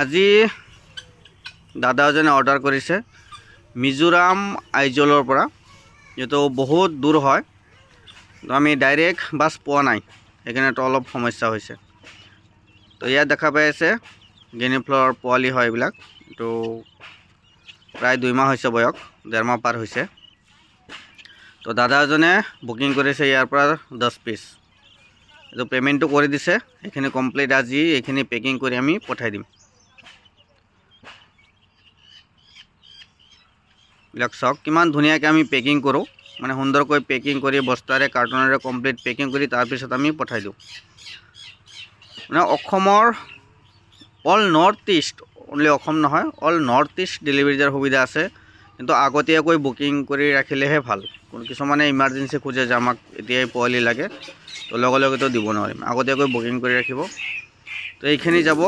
আজি দাদা এজনে অৰ্ডাৰ কৰিছে মিজোৰাম আইজলৰ পৰা, যেহেতু বহুত দূৰ হয়, তো আমি ডাইৰেক্ট বাছ পোৱা নাই, সেইকাৰণেতো অলপ সমস্যা হৈছে। তো ইয়াত দেখা পাই আছে গিনি ফ্ল'ৰ পোৱালি হয় এইবিলাক। তো প্ৰায় 2 মাহ হৈছে বয়স, 1.5 মাহ পাৰ হৈছে। তো দাদা এজনে বুকিং কৰিছে ইয়াৰ পৰা 10 পিচ। এইটো পে'মেণ্টটো কৰি দিছে, এইখিনি কমপ্লিট আজি এইখিনি পেকিং কৰি আমি পঠাই দিম। এইবিলাক চাওক কিমান ধুনীয়াকৈ আমি পেকিং কৰোঁ, মানে সুন্দৰকৈ পেকিং কৰি বস্তাৰে কাৰ্টনেৰে কমপ্লিট পেকিং কৰি তাৰপিছত আমি পঠাই দিওঁ। মানে অসমৰ all north east, only Assam নহয়, অল নৰ্থ ইষ্ট ডেলিভাৰী দিয়াৰ সুবিধা আছে, কিন্তু আগতীয়াকৈ বুকিং কৰি ৰাখিলেহে ভাল। কিছুমানে ইমাৰ্জেঞ্চি খোজে যে আমাক এতিয়াই পোৱালি লাগে, তো লগে লগেতো দিব নোৱাৰিম, আগতীয়াকৈ বুকিং কৰি ৰাখিব। তো এইখিনি যাব।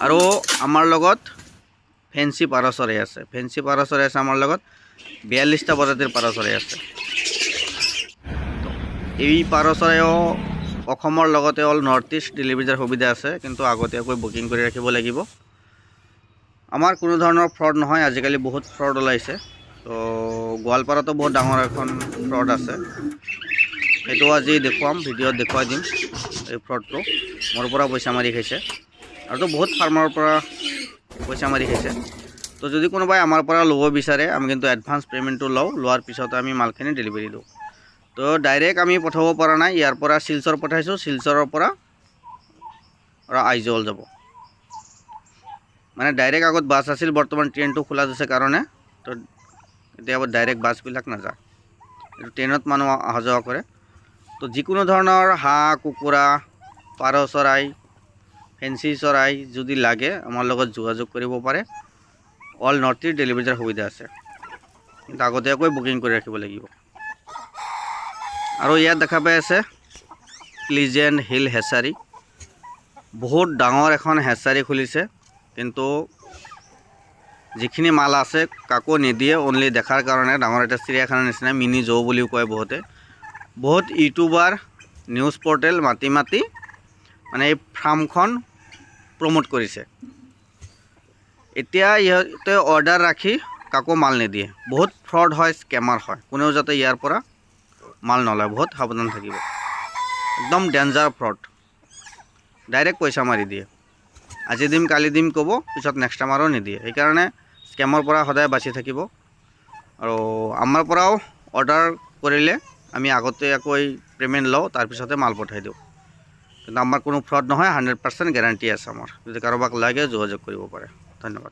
আৰু আমাৰ লগত ফেঞ্চি পাৰ চৰাই আছে, ফেঞ্চি পাৰ চৰাই আছে আমাৰ লগত, 42টা প্ৰজাতিৰ পাৰ চৰাই আছে। এই পাৰ চৰাইও অসমৰ লগতে অল নৰ্থ ইষ্ট ডেলিভাৰী দিয়াৰ সুবিধা আছে, কিন্তু আগতীয়াকৈ বুকিং কৰি ৰাখিব লাগিব। আমাৰ কোনো ধৰণৰ ফ্ৰড নহয়, আজিকালি বহুত ফ্ৰড ওলাইছে। তো গোৱালপাৰাতো বহুত ডাঙৰ এখন ফ্ৰড আছে, সেইটো আজি দেখুৱাম, ভিডিঅ'ত দেখুৱাই দিম। এই ফ্ৰডটো মোৰ পৰা পইচা মাৰি খাইছে, আৰুতো বহুত ফাৰ্মাৰৰ পৰা পইচা মাৰি খাইছে। তো যদি কোনোবাই আমাৰ পৰা ল'ব বিচাৰে, আমি কিন্তু এডভান্স পে'মেণ্টটো লওঁ, লোৱাৰ পিছত আমি মালখিনি ডেলিভাৰী দিওঁ। তো ডাইৰেক্ট আমি পঠাব পৰা নাই, ইয়াৰ পৰা শিলচৰ পঠাইছোঁ, শিলচৰৰ পৰা আইজল যাব। মানে ডাইৰেক্ট আগত বাছ আছিল, বৰ্তমান ট্ৰেইনটো খোলা আছে কাৰণে তো এতিয়া ডাইৰেক্ট বাছবিলাক নাযায়, এইটো ট্ৰেইনত মানুহ অহা যোৱা কৰে। তো যিকোনো ধৰণৰ হাঁহ, কুকুৰা, পাৰ চৰাই, ফেঞ্চি চৰাই যদি লাগে আমাৰ লগত যোগাযোগ কৰিব পাৰে। অল নৰ্থ ইষ্ট ডেলিভাৰী দিয়াৰ সুবিধা আছে, কিন্তু আগতীয়াকৈ বুকিং কৰি ৰাখিব লাগিব। আৰু ইয়াত দেখা পাই আছে প্লিজেণ্ট হিল হেচাৰী, বহুত ডাঙৰ এখন হেচাৰী খুলিছে, কিন্তু যিখিনি মাল আছে কাকো নিদিয়ে, অনলি দেখাৰ কাৰণে। ডাঙৰ এটা চিৰিয়াখানাৰ নিচিনা, মিনি জৌ বুলিও কয় বহুতে। বহুত ইউটিউবাৰ, নিউজ পৰ্টেল মাতি মানে এই ফাৰ্মখন প্ৰমোট কৰিছে। এতিয়া ইহঁতে অৰ্ডাৰ ৰাখি কাকো মাল নিদিয়ে, বহুত ফ্ৰড হয়, স্কেমাৰ হয়। কোনেও যাতে ইয়াৰ পৰা মাল নলয়, বহুত সাৱধান থাকিব। একদম ডেঞ্জাৰ ফ্ৰড, ডাইৰেক্ট পইচা মাৰি দিয়ে। আজি দিম কালি দিম ক'ব, পিছত নেক্সট টাইম আৰু নিদিয়ে। সেইকাৰণে স্কেমৰ পৰা সদায় বাচি থাকিব। আৰু আমাৰ পৰাও অৰ্ডাৰ কৰিলে আমি আগতীয়াকৈ পে'মেণ্ট লওঁ, তাৰপিছতে মাল পঠাই দিওঁ। কিন্তু আমাৰ কোনো ফ্ৰড নহয়, 100% গেৰাণ্টি আছে আমাৰ। যদি কাৰোবাক লাগে যোগাযোগ কৰিব পাৰে। ধন্যবাদ।